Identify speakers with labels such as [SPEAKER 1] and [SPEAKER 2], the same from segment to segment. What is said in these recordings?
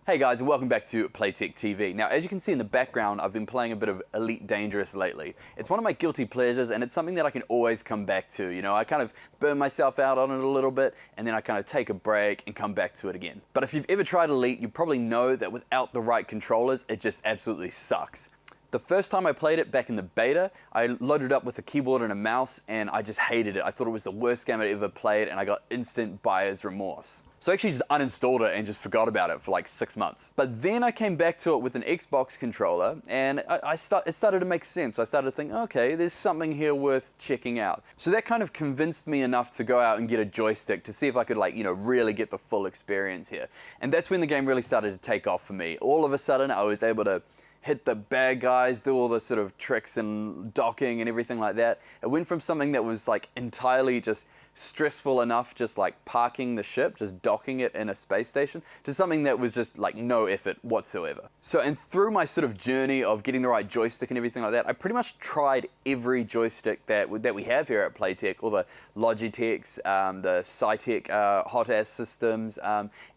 [SPEAKER 1] Hey guys, and welcome back to Playtech TV. Now, as you can see in the background, I've been playing a bit of Elite Dangerous lately. It's one of my guilty pleasures, and it's something that I can always come back to. You know, I kind of burn myself out on it a little bit, and then I kind of take a break and come back to it again. But if you've ever tried Elite, you probably know that without the right controllers, it just absolutely sucks. The first time I played it back in the beta, I loaded up with a keyboard and a mouse, and I just hated it. I thought it was the worst game I'd ever played, and I got instant buyer's remorse. So I actually just uninstalled it and just forgot about it for like 6 months. But then I came back to it with an Xbox controller, and it started to make sense. I started to think, okay, there's something here worth checking out. So that kind of convinced me enough to go out and get a joystick to see if I could, like, you know, really get the full experience here. And that's when the game really started to take off for me. All of a sudden, I was able to hit the bad guys, do all the sort of tricks and docking and everything like that. It went from something that was like entirely just stressful enough, just like parking the ship, just docking it in a space station, to something that was just like no effort whatsoever. So, and through my sort of journey of getting the right joystick and everything like that, I pretty much tried every joystick that we have here at Playtech, all the Logitechs, the Cytec HOTAS systems,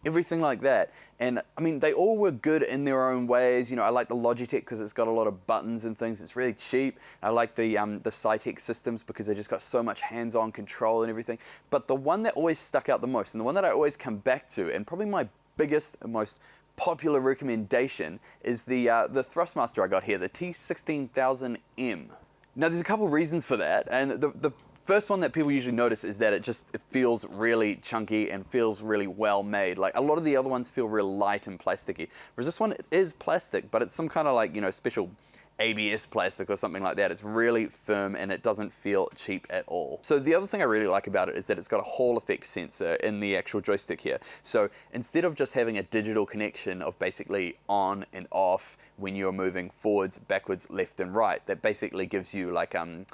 [SPEAKER 1] everything like that. And I mean, they all were good in their own ways. You know, I like the Logitech because it's got a lot of buttons and things. It's really cheap. I like the Cytec systems because they just got so much hands-on control and everything. But the one that always stuck out the most, and the one that I always come back to, and probably my biggest and most popular recommendation, is the Thrustmaster I got here, the T-16000m. Now, there's a couple reasons for that, and the first one that people usually notice is that it feels really chunky and feels really well made. Like, a lot of the other ones feel real light and plasticky, whereas this one is plastic, but it's some kind of, like, you know, special ABS plastic or something like that. It's really firm and it doesn't feel cheap at all. So the other thing I really like about it is that it's got a Hall effect sensor in the actual joystick here. So instead of just having a digital connection of basically on and off when you're moving forwards, backwards, left and right, that basically gives you like 100%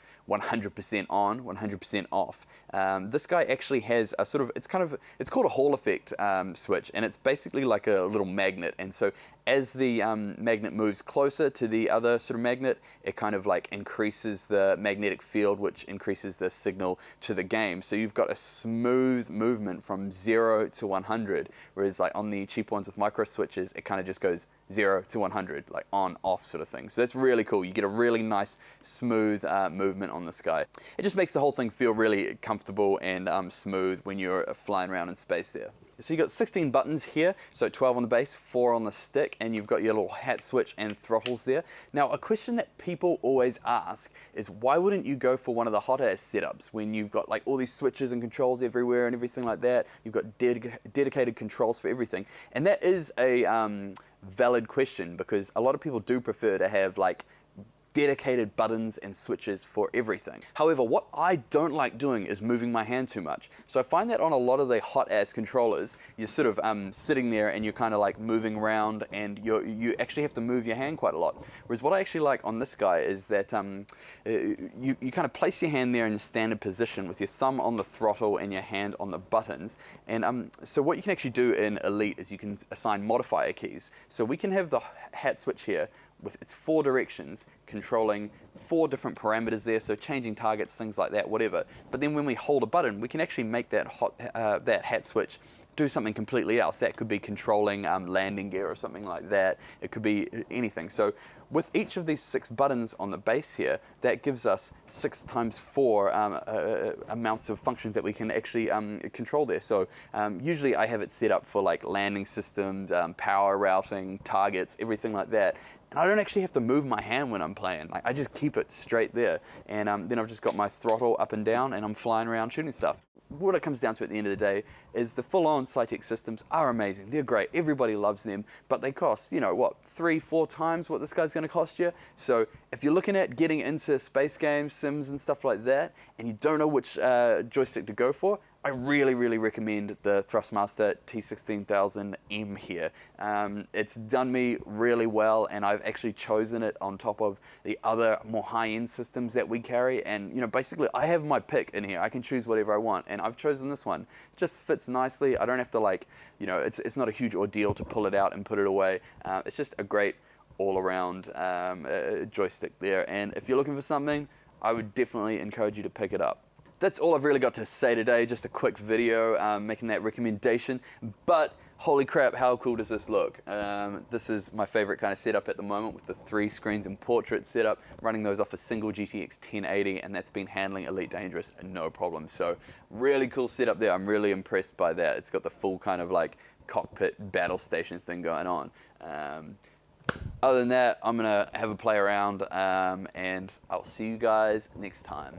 [SPEAKER 1] on, 100% off. This guy actually has a sort of, it's called a Hall effect switch, and it's basically like a little magnet. And so as the magnet moves closer to the other sort of magnet, it kind of like increases the magnetic field, which increases the signal to the game. So you've got a smooth movement from 0 to 100, whereas like on the cheap ones with micro switches, it kind of just goes 0 to 100, like on, off sort of thing. So that's really cool. You get a really nice, smooth movement on this guy. It just makes the whole thing feel really comfortable and smooth when you're flying around in space there. So you've got 16 buttons here, so 12 on the base, 4 on the stick, and you've got your little hat switch and throttles there. Now, a question that people always ask is, why wouldn't you go for one of the HOTAS setups when you've got like all these switches and controls everywhere and everything like that? You've got dedicated controls for everything. And that is a valid question, because a lot of people do prefer to have like dedicated buttons and switches for everything. However, what I don't like doing is moving my hand too much. So I find that on a lot of the HOTAS controllers, you're sort of sitting there and you're kind of like moving around, and you actually have to move your hand quite a lot. Whereas what I actually like on this guy is that you kind of place your hand there in a standard position with your thumb on the throttle and your hand on the buttons. And so what you can actually do in Elite is you can assign modifier keys. So we can have the hat switch here with its 4 directions, controlling 4 different parameters there, so changing targets, things like that, whatever. But then when we hold a button, we can actually make that hat switch do something completely else. That could be controlling landing gear or something like that. It could be anything. So with each of these 6 buttons on the base here, that gives us 6 times 4 amounts of functions that we can actually control there. So usually I have it set up for like landing systems, power routing, targets, everything like that. And I don't actually have to move my hand when I'm playing. Like, I just keep it straight there. And then I've just got my throttle up and down, and I'm flying around shooting stuff. What it comes down to at the end of the day is the full-on Cytec systems are amazing. They're great. Everybody loves them. But they cost, you know, what, 3-4 times what this guy's going to cost you? So if you're looking at getting into space games, sims and stuff like that, and you don't know which joystick to go for, I really, really recommend the Thrustmaster T-16000m here. It's done me really well, and I've actually chosen it on top of the other more high-end systems that we carry. And, you know, basically I have my pick in here. I can choose whatever I want, and I've chosen this one. It just fits nicely. I don't have to, like, you know, it's not a huge ordeal to pull it out and put it away. It's just a great all-around joystick there. And if you're looking for something, I would definitely encourage you to pick it up. That's all I've really got to say today, just a quick video making that recommendation. But holy crap, how cool does this look? This is my favorite kind of setup at the moment, with the 3 screens and portrait setup, running those off a single GTX 1080, and that's been handling Elite Dangerous no problem. So really cool setup there. I'm really impressed by that. It's got the full kind of like cockpit battle station thing going on. Other than that, I'm gonna have a play around, and I'll see you guys next time.